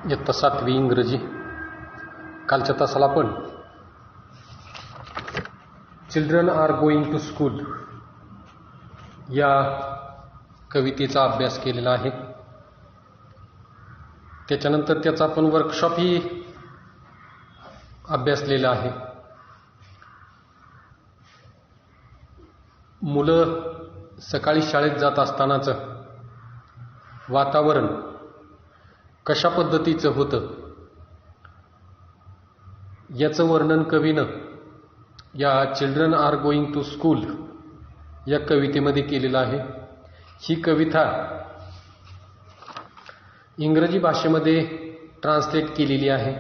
इयत्ता 7वी इंग्रजी. कालच्या तासाला आपण children are going to school या कवितेचा अभ्यास केलेला आहे. त्याच्यानंतर त्याचा आपण वर्कशॉपही अभ्यासलेला आहे. मुलं सकाळी शाळेत जात असतानाचं वातावरण कशा पद्धतीचं होतं याचं वर्णन कवीनं या children are going to school या कवितेमध्ये केलेलं आहे. ही कविता इंग्रजी भाषेमध्ये ट्रान्सलेट केलेली आहे.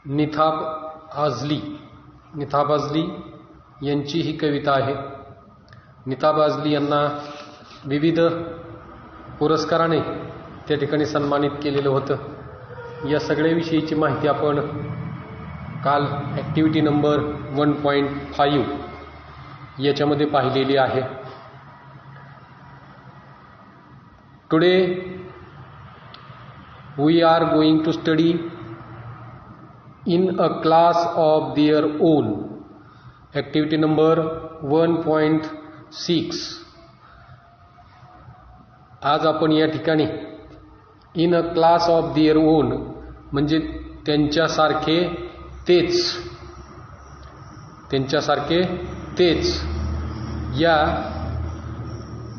निथाब आजली यांची ही कविता आहे. निथाब आजली यांना विविध पुरस्काराने त्या ठिकाणी सन्मानित केलेलं होतं. या सगळ्याविषयीची माहिती आपण काल ॲक्टिव्हिटी नंबर 1.5 याच्यामध्ये पाहिलेली आहे. Today we are going to study in a class of their own. Activity number 1.6. आज आपण या ठिकाणी in a class of their own म्हणजे त्यांच्यासारखे तेच या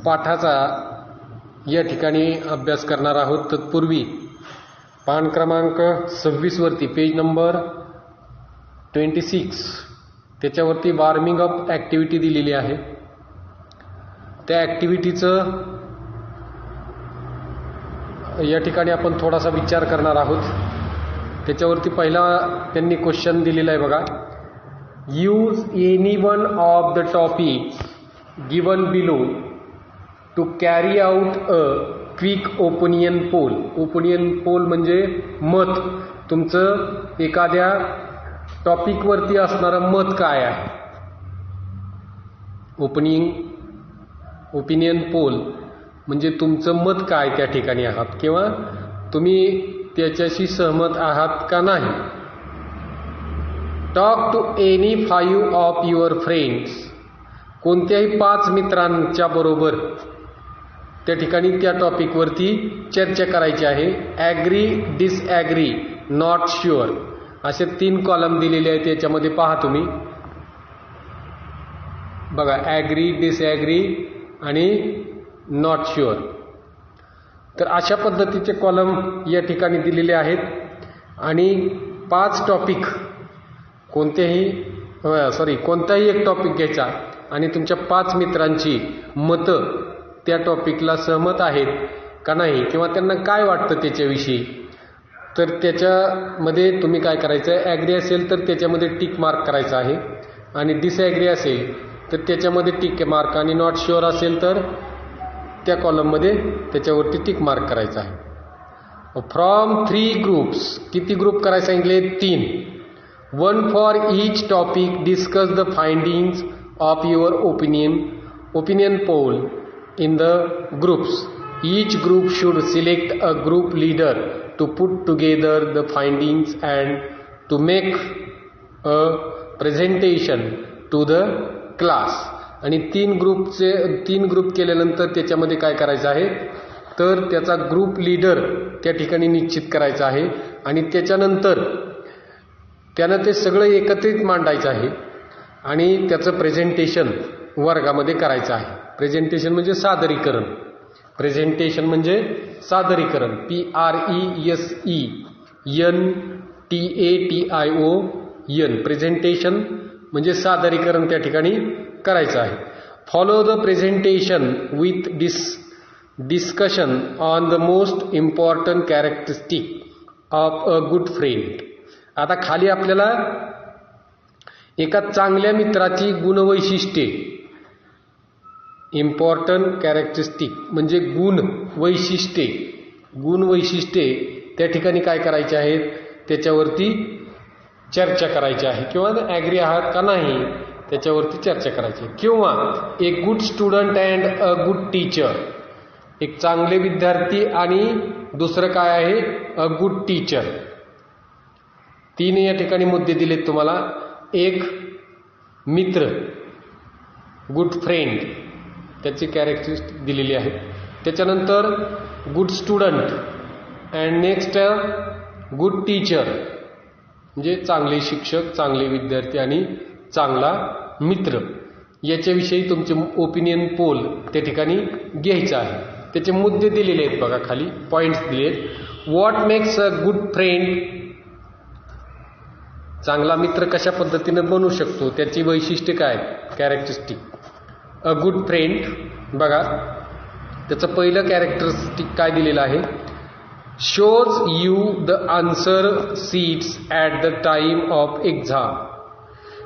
पाठाचा या ठिकाणी अभ्यास करणार आहोत. तत्पूर्वी पान क्रमांक 26 वरती पेज नंबर 26 त्याच्यावरती वॉर्मिंग अप ॲक्टिव्हिटी दिलेली आहे. त्या ॲक्टिव्हिटीचं या ठिकाणी आपण थोडासा विचार करणार आहोत. त्याच्यावरती पहिला त्यांनी क्वेश्चन दिलेला आहे बघा. Use any one of the topics given below to carry out a quick opinion poll. Opinion poll म्हणजे मत. तुमचं एखाद्या टॉपिकवरती असणारं मत काय आहे. ओपिनियन पोल म्हणजे तुमचं मत काय त्या ठिकाणी आहात किंवा तुम्ही त्याच्याशी सहमत आहात का नाही. Talk to any 5 of your friends. कोणत्याही 5 मित्रांच्या बरोबर त्या ठिकाणी त्या टॉपिकवरती चर्चा करायची आहे. ॲग्री, डिसॲग्री, नॉट शुअर असे 3 कॉलम दिलेले आहेत. याच्यामध्ये पहा तुम्ही बघा ॲग्री, डिसॲग्री आणि नॉट शुअर. तर अशा पद्धतीचे कॉलम या ठिकाणी दिलेले आहेत आणि 5 टॉपिक कोणताही एक टॉपिक घ्यायचा आणि तुमच्या 5 मित्रांची मतं त्या टॉपिकला सहमत आहेत का नाही किंवा त्यांना काय वाटतं त्याच्याविषयी. तर त्याच्यामध्ये तुम्ही काय करायचं आहे. ॲग्री असेल तर त्याच्यामध्ये टिक मार्क करायचा आहे आणि डिसॲग्री असेल तर त्याच्यामध्ये टिक मार्क आणि नॉट शुअर असेल तर त्या कॉलममध्ये त्याच्यावरती टिक मार्क करायचा आहे. From 3 groups. किती ग्रुप करायला सांगितले. 3. 1 for each topic discuss the findings of your opinion poll in the groups. Each group should select a group leader to put together the findings and to make a presentation to the class. आणि 3 group केल्यानंतर त्याच्यामध्ये काय करायचं आहे तर त्याचा group leader त्या ठिकाणी निश्चित करायचा आहे आणि त्याच्यानंतर त्यानं ते सगळं एकत्रित मांडायचं आहे आणि त्याचं प्रेझेंटेशन वर्गामध्ये करायचं आहे. प्रेझेंटेशन म्हणजे सादरीकरण. PRESENTATION. प्रेझेंटेशन म्हणजे सादरीकरण त्या ठिकाणी करायचं आहे. Follow the presentation with discussion on the most important characteristic of a good friend. आता खाली आपल्याला एका चांगल्या मित्राची गुणवैशिष्ट्ये. इम्पॉर्टंट कॅरेक्टरिस्टिक म्हणजे गुणवैशिष्ट्ये त्या ठिकाणी काय करायचे आहेत त्याच्यावरती चर्चा करायची आहे किंवा ॲग्री आहात का नाही त्याच्यावरती चर्चा करायची. किंवा ए good student and a good teacher. एक चांगले विद्यार्थी आणि दुसरं काय आहे, अ गुड टीचर. तीन या ठिकाणी मुद्दे दिलेत तुम्हाला. एक मित्र, गुड फ्रेंड, त्याची कॅरेक्टरिस्टिक दिलेली आहे. त्याच्यानंतर good student and next good teacher, म्हणजे चांगले शिक्षक, चांगले विद्यार्थी आणि चांगला मित्र. याच्याविषयी तुमचे ओपिनियन पोल त्या ठिकाणी घ्यायचं आहे. त्याचे मुद्दे दिलेले आहेत बघा, खाली पॉइंट्स दिले आहेत. What makes a good friend, चांगला मित्र कशा पद्धतीनं बनू शकतो, त्याची वैशिष्ट्य काय, कॅरेक्टरिस्टिक. अ गुड फ्रेंड बघा, त्याचं पहिलं कॅरेक्टरिस्टिक काय दिलेलं आहे, shows you the answer seats at the time of exam.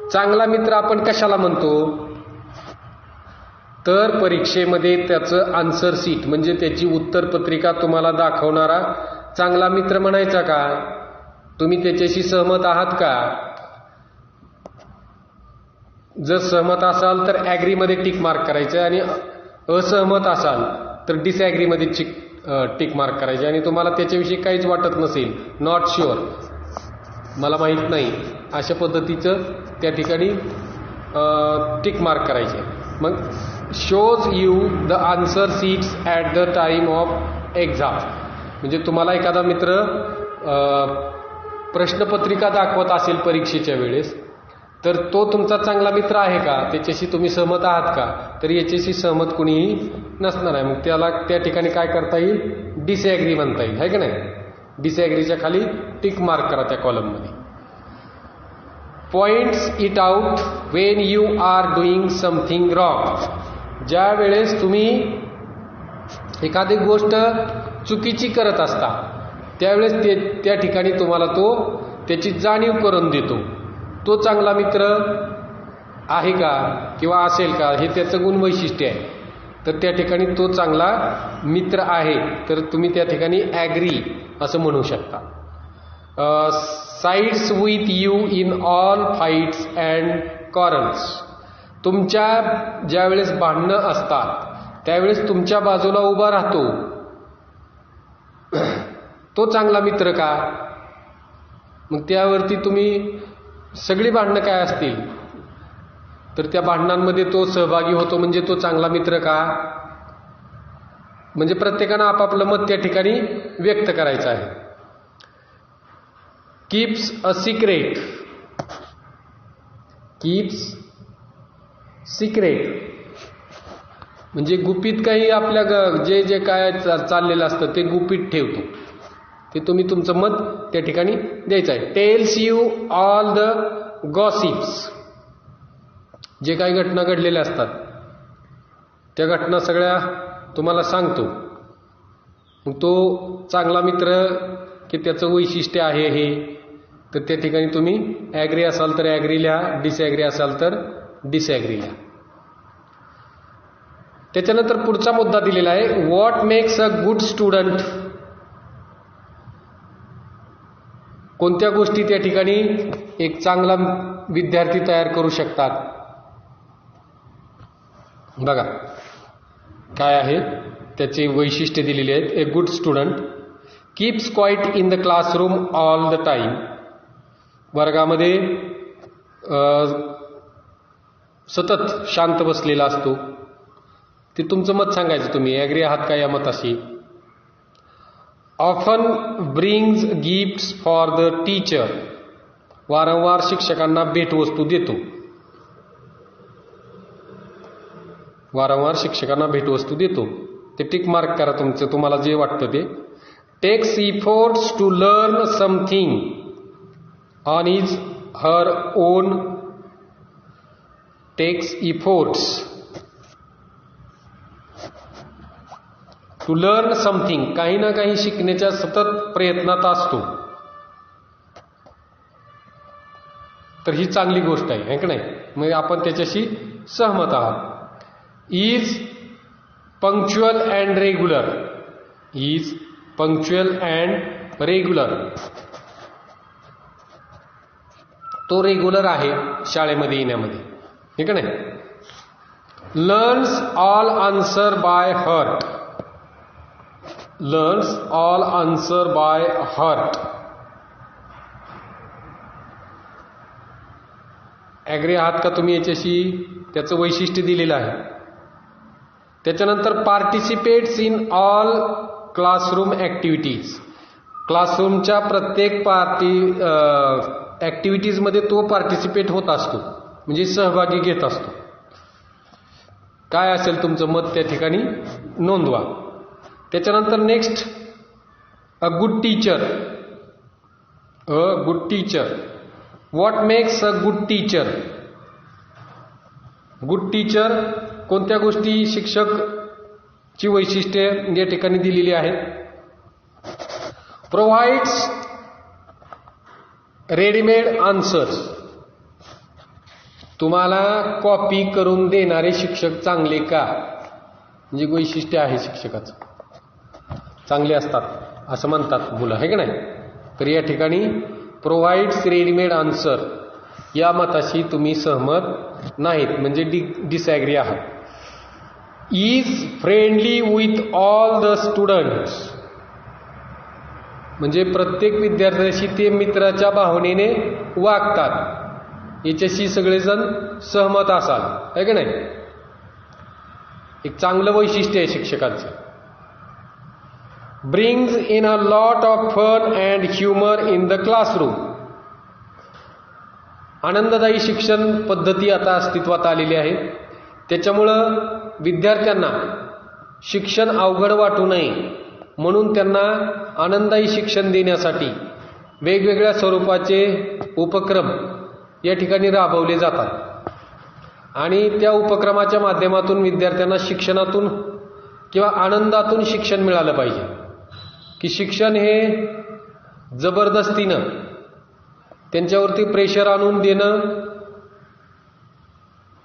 चांगला मित्र आपण कशाला म्हणतो, तर परीक्षेमध्ये त्याचं आन्सर सीट म्हणजे त्याची उत्तरपत्रिका तुम्हाला दाखवणारा चांगला मित्र म्हणायचा का. तुम्ही त्याच्याशी सहमत आहात का. जर सहमत असाल तर ॲग्रीमध्ये टिक मार्क करायचं आणि असहमत असाल तर डिसॲग्रीमध्ये टिक मार्क करायचे. आणि तुम्हाला त्याच्याविषयी काहीच वाटत नसेल, नॉट शुअर, मला माहीत नाही, अशा पद्धतीचं त्या ठिकाणी टिक मार्क करायचे. मग shows you the answer seats at the time of exam, म्हणजे तुम्हाला एखादा मित्र प्रश्नपत्रिका दाखवत असेल परीक्षेच्या वेळेस, तर तो तुमचा चांगला मित्र आहे का, त्याच्याशी तुम्ही सहमत आहात का, तर याच्याशी सहमत कुणीही नसणार आहे. मग त्याला त्या ठिकाणी काय करता येईल, डिसॲग्री म्हणता येईल, आहे का नाही. डिसॲग्रीच्या खाली टिक मार्क करा त्या कॉलममध्ये. Points it out when you are doing something wrong, ज्या वेळेस तुम्ही एखादी गोष्ट चुकीची करत असता त्यावेळेस त्या ठिकाणी तुम्हाला तो त्याची जाणीव करून देतो. तो चांगला मित्र आहे का किंवा असेल का, हे त्याचं गुणवैशिष्ट्य आहे. तर त्या ठिकाणी तो चांगला मित्र आहे, तर तुम्ही त्या ठिकाणी ॲग्री असं म्हणू शकता. Sides with you in all fights and quarrels, तुमच्या ज्यावेळेस भांडणं असतात त्यावेळेस तुमच्या बाजूला उभा राहतो, तो चांगला मित्र का. मग त्यावरती तुम्ही सगळी भांडणं काय असतील तर त्या भांडणांमध्ये तो सहभागी होतो, म्हणजे तो चांगला मित्र का. म्हणजे प्रत्येकानं आपापलं मत त्या ठिकाणी व्यक्त करायचं आहे. Keeps a secret, keeps secret म्हणजे गुपित काही आपल्या जे जे काय चाललेलं असतं ते गुपित ठेवतो, ते तुम्ही तुमचं मत त्या ठिकाणी द्यायचं आहे. Tells you all the gossips, जे काही घटना घडलेल्या असतात त्या घटना सगळ्या तुम्हाला सांगतो. मग तो चांगला मित्र की त्याचं वैशिष्ट्य आहे हे, तर त्या ठिकाणी तुम्ही ॲग्री असाल तर ॲग्री लिहा, डिसॲग्री असाल तर डिसॲग्री लिहा. त्याच्यानंतर पुढचा मुद्दा दिलेला आहे, what makes a good student, कोणत्या गोष्टी त्या ठिकाणी एक चांगला विद्यार्थी तयार करू शकतात. बघा काय आहे त्याचे वैशिष्ट्य दिलेले आहेत. A good student keeps quiet in the classroom all the time, वर्गामध्ये सतत शांत बसलेला असतो. ते तुमचं मत सांगायचं, तुम्ही ॲग्री आहात का या मताशी. Often brings gifts for the teacher, वारंवार शिक्षकांना भेटवस्तू देतो, वारंवार शिक्षकांना भेटवस्तू देतो. ते टिक मार्क करा तुमचं, तुम्हाला जे वाटतं ते. Takes efforts to learn something on his her own, takes efforts to learn something, काही ना काही शिकण्याच्या सतत प्रयत्नात असतो, तर ही चांगली गोष्ट आहे की नाही. मग आपण त्याच्याशी सहमत आहात. Is punctual and regular, is punctual and regular, तो रेग्युलर आहे शाळेमध्ये येण्यामध्ये, हे का नाही. Learns all answer by heart, learns all answer by heart. Agree आहात का तुम्ही याच्याशी? त्याचं वैशिष्ट्य दिलेलं आहे. त्याच्यानंतर participates in all classroom activities. क्लासरूमच्या प्रत्येक ॲक्टिव्हिटीजमध्ये तो पार्टिसिपेट होत असतो, म्हणजे सहभागी घेत असतो. काय असेल तुमचं मत त्या ठिकाणी नोंदवा. त्याच्यानंतर next, a good teacher. A good teacher. What makes a good teacher? Good teacher कोणत्या गोष्टी शिक्षकची वैशिष्ट्ये या ठिकाणी दिलेली आहेत? Provides readymade answers. तुम्हाला कॉपी करून देणारे शिक्षक चांगले का? म्हणजे वैशिष्ट्य आहे शिक्षकाचं, चांगले असतात असं म्हणतात मुलं, आहे की नाही? तर या ठिकाणी प्रोव्हाइड्स रेडीमेड आन्सर या मताशी तुम्ही सहमत नाहीत, म्हणजे डिसॲग्री आहात. Is friendly with all the students. म्हणजे प्रत्येक विद्यार्थ्याशी ते मित्राच्या भावनेने वागतात, याच्याशी सगळेजण सहमत असाल, आहे की नाही? एक चांगलं वैशिष्ट्य आहे शिक्षकांचं. Brings in a lot of fun and humour in the classroom. आनंददायी शिक्षण पद्धती आता अस्तित्वात आलेली आहे. त्याच्यामुळं विद्यार्थ्यांना शिक्षण अवघड वाटू नये म्हणून त्यांना आनंददायी शिक्षण देण्यासाठी वेगवेगळ्या स्वरूपाचे उपक्रम या ठिकाणी राबवले जातात. आणि त्या उपक्रमाच्या माध्यमातून विद्यार्थ्यांना शिक्षणातून किंवा आनंदातून शिक्षण मिळालं पाहिजे. की शिक्षण हे जबरदस्तीनं त्यांच्यावरती प्रेशर आणून देणं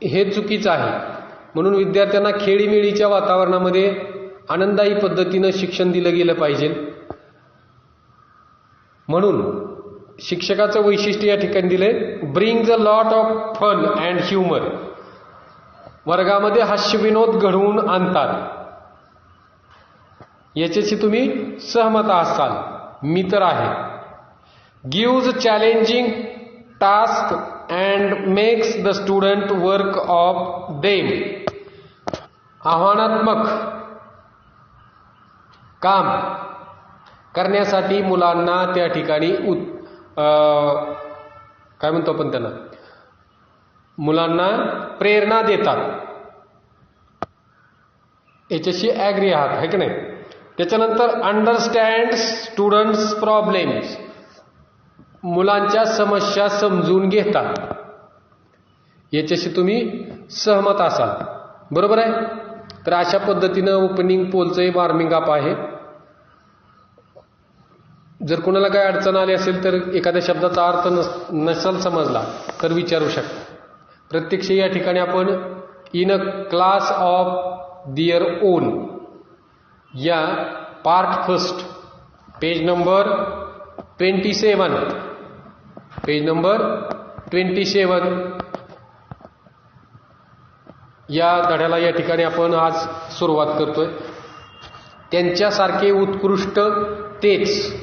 हे चुकीचं आहे. म्हणून विद्यार्थ्यांना खेळीमेळीच्या वातावरणामध्ये आनंददायी पद्धतीनं शिक्षण दिलं गेलं पाहिजे. म्हणून शिक्षकाचं वैशिष्ट्य या ठिकाणी दिलंय, brings a lot of fun and humour. वर्गामध्ये हास्यविनोद घडवून आणतात, याच्याशी तुम्ही सहमत असाल, मी तर आहे. Gives challenging task and makes the student work of them. आव्हानात्मक काम करण्यासाठी मुलांना त्या ठिकाणी काय म्हणतो आपण त्यांना, मुलांना प्रेरणा देतात. याच्याशी ॲग्री आहात, है की नाही? त्याच्यानंतर अंडरस्टँड स्टुडंट्स प्रॉब्लेम्स. मुलांच्या समस्या समजून घेतात, याच्याशी तुम्ही सहमत असाल, बरोबर आहे? तर अशा पद्धतीनं ओपनिंग पोलचं हे वॉर्मिंग अप आहे. जर कोणाला काय अडचण आली असेल तर एखाद्या शब्दाचा अर्थ नसेल समजला तर विचारू शकता. प्रत्यक्ष या ठिकाणी आपण in a class of their own या पार्ट फर्स्ट पेज नंबर 27 या धड्याला या ठिकाणी आपण आज सुरुवात करतोय. त्यांच्यासारखे उत्कृष्ट तेच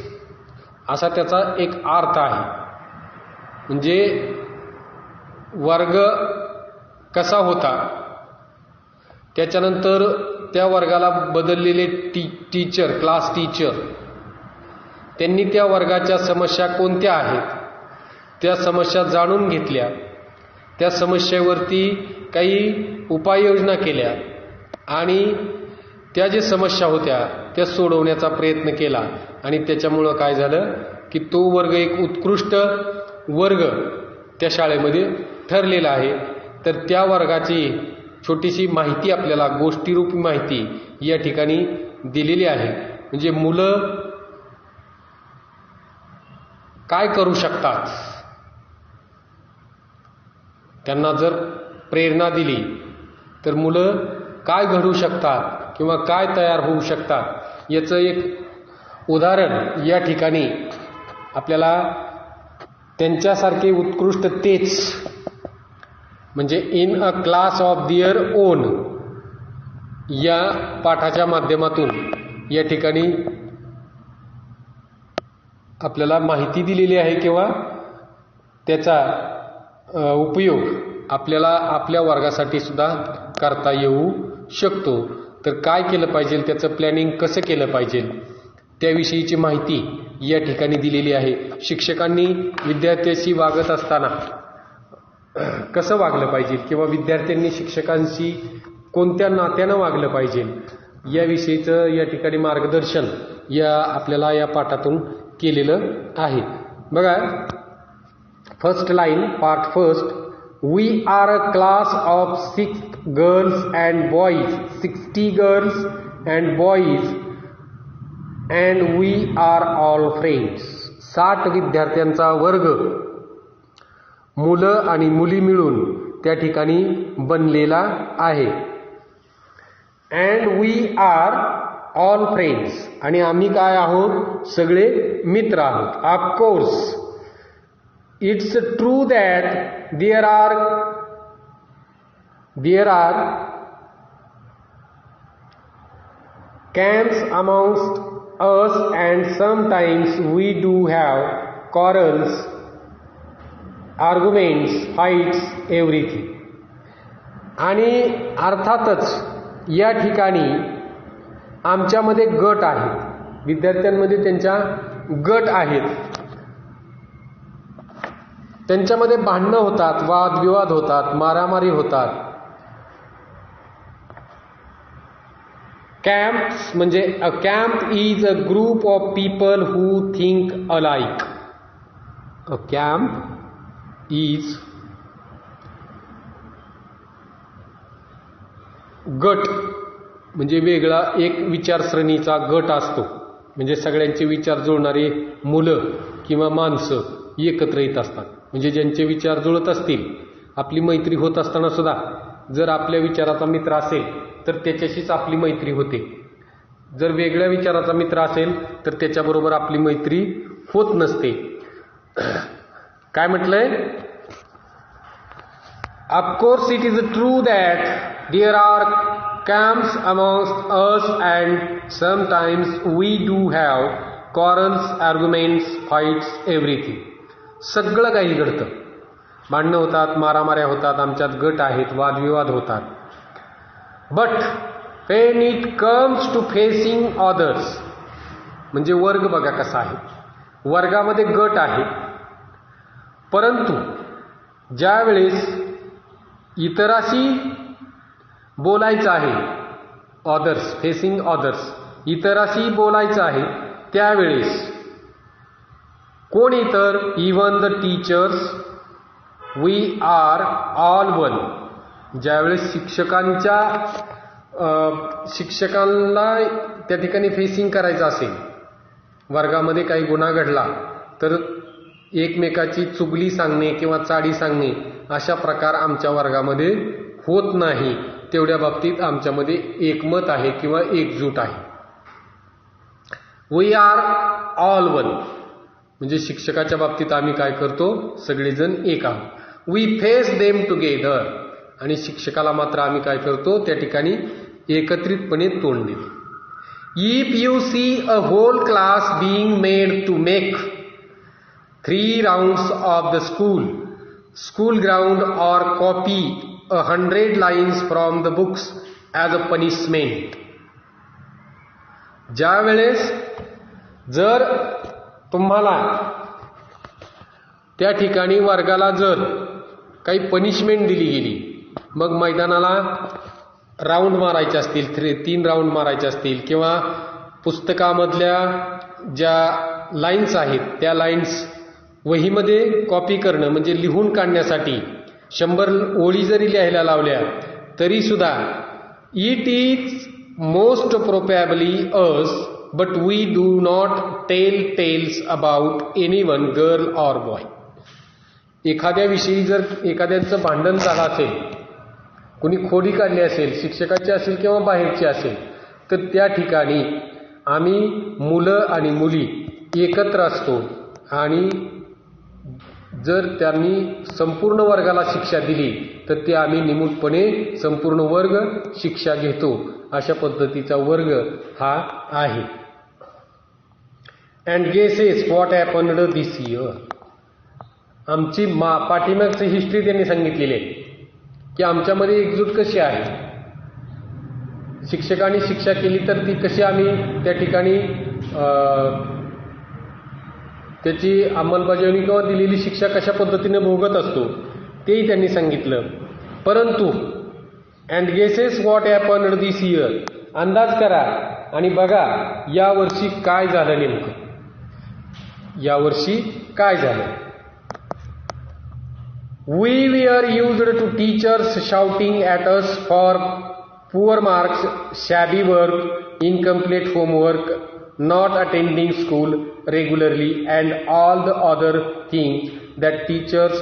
असा त्याचा एक अर्थ आहे. म्हणजे वर्ग कसा होता, त्याच्यानंतर त्या वर्गाला बदललेले टीचर, क्लास टीचर, त्यांनी त्या वर्गाच्या समस्या कोणत्या आहेत त्या समस्या जाणून घेतल्या, त्या समस्येवरती काही उपाययोजना केल्या आणि त्या जे समस्या होत्या त्या सोडवण्याचा प्रयत्न केला. आणि त्याच्यामुळं काय झालं की तो वर्ग एक उत्कृष्ट वर्ग त्या शाळेमध्ये ठरलेला आहे. तर त्या वर्गाची छोटीशी माहिती आपल्याला, गोष्टीरूपी माहिती या ठिकाणी दिलेली आहे. म्हणजे मुलं काय करू शकतात, त्यांना जर प्रेरणा दिली तर मुलं काय घडू शकतात किंवा काय तयार होऊ शकतात याचं एक उदाहरण या ठिकाणी आपल्याला त्यांच्यासारखे उत्कृष्ट तेच म्हणजे in a class of their own या पाठाच्या माध्यमातून या ठिकाणी आपल्याला माहिती दिलेली आहे किंवा त्याचा उपयोग आपल्याला आपल्या वर्गासाठी सुद्धा करता येऊ शकतो. तर काय केलं पाहिजे, त्याचं प्लॅनिंग कसं केलं पाहिजे त्याविषयीची माहिती या ठिकाणी दिलेली आहे. शिक्षकांनी विद्यार्थ्याशी वागत असताना कसं वागलं पाहिजे किंवा विद्यार्थ्यांनी शिक्षकांशी कोणत्या नात्यानं वागलं पाहिजे याविषयीचं या ठिकाणी मार्गदर्शन आपल्याला या पाठातून केलेलं आहे. बघा, first line, part first. We are a class of 6 girls and boys, 60 girls and boys, and we are all friends. 60 विद्यार्थ्यांचा वर्ग, मुलं आणि मुली मिळून त्या ठिकाणी बनलेला आहे. And we are all friends, आणि आम्ही काय आहोत, सगळे मित्र आहोत. Of course, it's true that there are camps amongst us and sometimes we do have quarrels, arguments, fights, everything. आणि अर्थातच या ठिकाणी आमच्यामध्ये गट आहेत, विद्यार्थ्यांमध्ये त्यांच्या गट आहेत, त्यांच्यामध्ये भांडणं होतात, वादविवाद होतात, मारामारी होतात. कॅम्प्स म्हणजे a camp is a group of people who think alike. A camp is गट म्हणजे वेगळा एक विचारसरणीचा गट असतो, म्हणजे सगळ्यांचे विचार जुळणारी मुलं किंवा माणसं एकत्र येत असतात. म्हणजे ज्यांचे विचार जुळत असतील, आपली मैत्री होत असताना सुद्धा जर आपल्या विचाराचा मित्र असेल तर त्याच्याशीच आपली मैत्री होते. जर वेगळ्या विचाराचा मित्र असेल तर त्याच्याबरोबर आपली मैत्री होत नसते. काय म्हटलंय, of course it is true that there are camps amongst us and sometimes we do have quarrels, arguments, fights, everything. सगळं काही घडतं, भांडणं होतात, मारामाऱ्या होतात, आमच्यात गट आहेत, वादविवाद होतात. But when it comes to facing others, म्हणजे वर्ग बघा कसा आहे, वर्गामध्ये गट आहे, परंतु ज्या वेळेस इतराशी बोलायचं आहे, ऑदर्स, फेसिंग ऑदर्स, इतराशी बोलायचं आहे, त्यावेळेस कोण इतर, even the teachers, we are all one. ज्यावेळेस शिक्षकांना त्या ठिकाणी फेसिंग करायचं असेल, वर्गामध्ये काही गुन्हा घडला तर एकमेकाची चुगली सांगणे किंवा चाडी सांगणे अशा प्रकार आमच्या वर्गामध्ये होत नाही. तेवढ्या बाबतीत आमच्यामध्ये एकमत आहे किंवा एकजूट आहे. वी आर ऑल वन म्हणजे शिक्षकाच्या बाबतीत आम्ही काय करतो, सगळेजण एक आहोत. वी फेस देम टुगेदर, आणि शिक्षकाला मात्र आम्ही काय करतो, त्या ठिकाणी एकत्रितपणे तोंड देतो. If you see a whole class being made to make 3 rounds of the school ground और copy 100 lines from the books as a punishment. ज्या वेळेस जर तुम्हाला त्या ठिकाणी वर्गाला जर काही पनिशमेंट दिली गेली, मग मैदानाला राऊंड मारायचे असतील, 3 राऊंड मारायचे असतील, किंवा पुस्तकामधल्या ज्या लाईन्स आहेत त्या लाईन्स वहीमध्ये कॉपी करणं म्हणजे लिहून काढण्यासाठी 100 ओळी जरी लिहायला लावल्या तरी सुद्धा it is most probably us, but we do not tell tales about anyone, girl or boy. एखाद्याविषयी जर एखाद्याचं भांडण झालं असेल, कोणी खोडी काढली असेल, शिक्षकाची असेल किंवा बाहेरची असेल, तर त्या ठिकाणी आम्ही मुलं आणि मुली एकत्र असतो आणि जर त्यांनी संपूर्ण वर्गाला शिक्षा दिली तर ते आम्ही निमूटपणे संपूर्ण वर्ग शिक्षा घेतो अशा पद्धतीचा वर्ग हा आहे. And guesses what happened this year. आमची पाठीमागची हिस्ट्री त्यांनी सांगितलेली आहे की आमच्यामध्ये एकजूट कशी आहे, शिक्षकांनी शिक्षा केली तर ती कशी आम्ही त्या ठिकाणी त्याची अंमलबजावणी किंवा दिलेली शिक्षा कशा पद्धतीने भोगत असतो तेही त्यांनी सांगितलं. परंतु and guesses what happened this year, अंदाज करा आणि बघा यावर्षी काय झालं, नेमकं यावर्षी काय झालं. We were used to teachers shouting at us for poor marks, shabby work, incomplete homework, not attending school regularly, and all the other things that teachers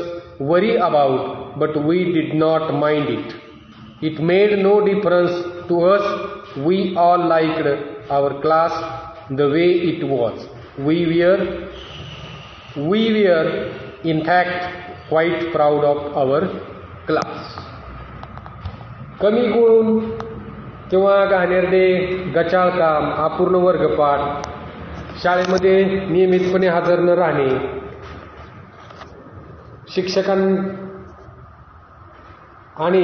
worry about, but we did not mind it. It made no difference to us. We all liked our class the way it was. We were in fact quite proud of our class. कमी गुण किंवा घाणेरडे, गचाळ काम, अपूर्ण वर्गपाठ, शाळेमध्ये नियमितपणे हजर न राहणे, आणि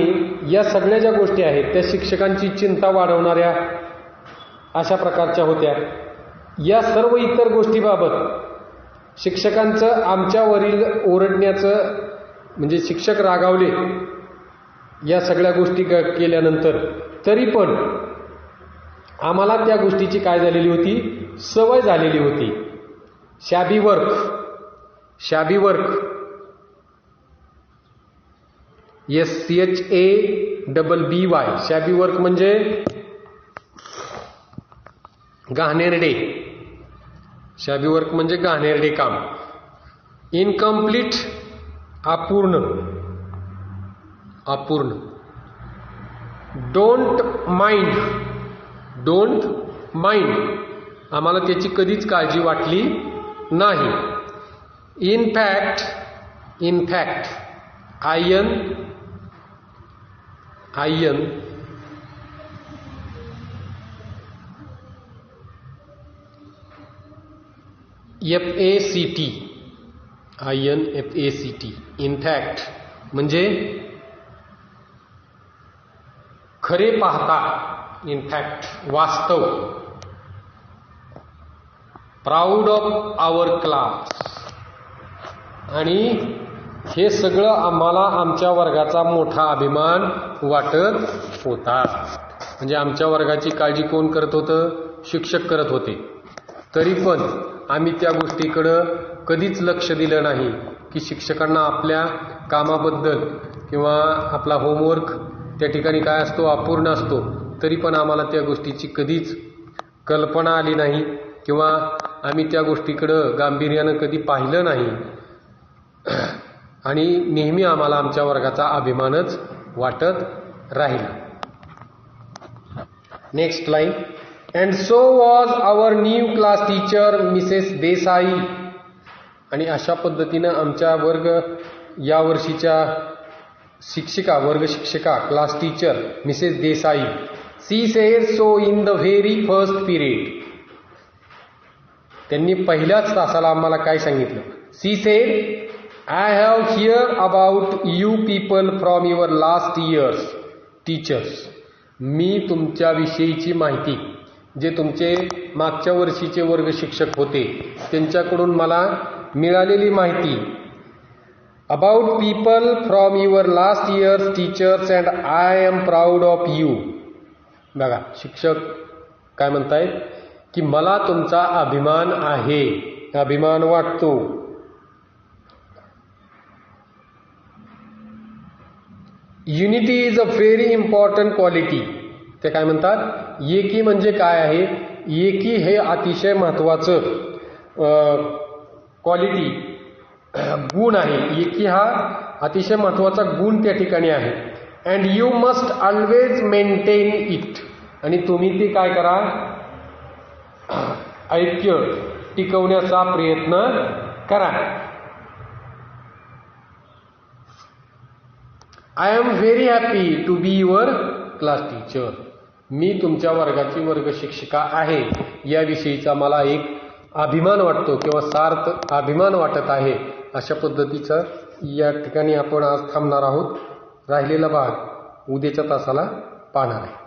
या सगळ्या ज्या गोष्टी आहेत त्या शिक्षकांची चिंता वाढवणाऱ्या अशा प्रकारच्या होत्या. या सर्व इतर गोष्टीबाबत शिक्षकांचं आमच्यावरील ओरडण्याचं, म्हणजे शिक्षक रागावले या सगळ्या गोष्टी केल्यानंतर, तरी पण आम्हाला त्या गोष्टीची काय झालेली होती, सवय झालेली होती. शॅबी वर्क SCHABBY, शॅबी वर्क म्हणजे घाणेरडे, शॅबी वर्क म्हणजे घाणेरडे काम. इनकम्प्लीट, अपूर्ण. डोंट माइंड, आम्हाला त्याची कधीच काळजी वाटली नाही. इनफॅक्ट, आयन FACT, इनफॅक्ट म्हणजे खरे पाहता, इनफॅक्ट वास्तव. प्राऊड ऑफ आवर क्लास, आणि हे सगळं आम्हाला आमच्या वर्गाचा मोठा अभिमान वाटत होता. म्हणजे आमच्या वर्गाची काळजी कोण करत होतं, शिक्षक करत होते. तरी पण आम्ही त्या गोष्टीकडं कधीच लक्ष दिलं नाही की शिक्षकांना आपल्या कामाबद्दल किंवा आपला होमवर्क त्या ठिकाणी काय असतो, अपूर्ण असतो, तरी पण आम्हाला त्या गोष्टीची कधीच कल्पना आली नाही किंवा आम्ही त्या गोष्टीकडं गांभीर्यानं कधी पाहिलं नाही. आणि नेहमी आम्हाला आमच्या वर्गाचा अभिमानच वाटत राहिला. Next line. And so was our new class teacher Mrs Desai. आणि अशा पद्धतीनं आमच्या या वर्षीच्या वर्ग शिक्षिका, class teacher Mrs Desai. She said so in the very first period. त्यांनी पहिल्याच तासाला आम्हाला काय सांगितलं. She said, I have heard about you people from your last year's teachers. मी तुमच्याविषयीची माहिती, जे तुमचे मागच्या वर्षीचे वर्ग शिक्षक होते त्यांच्याकडून मला मिळालेली माहिती. About people from your last year's teachers and I am proud of you. बघा, शिक्षक काय म्हणतायत की मला तुमचा अभिमान आहे, अभिमान वाटतो. Unity is a very important quality. ते काय म्हणतात, एकी म्हणजे काय आहे, एकी हे अतिशय महत्त्वाचं क्वालिटी, गुण आहे. एकी हा अतिशय महत्त्वाचा गुण त्या ठिकाणी आहे. And you must always maintain it. आणि तुम्ही ते काय करा, ऐक्य टिकवण्याचा प्रयत्न करा. I am very happy to be your class teacher. मी तुमच्या वर्गाची वर्ग शिक्षिका आहे याविषयीचा मला एक अभिमान वाटतो किंवा सार्थ अभिमान वाटत आहे. अशा पद्धतीचा या ठिकाणी आपण आज थांबणार आहोत. राहिलेला भाग उद्याच्या तासाला पाहणार आहे.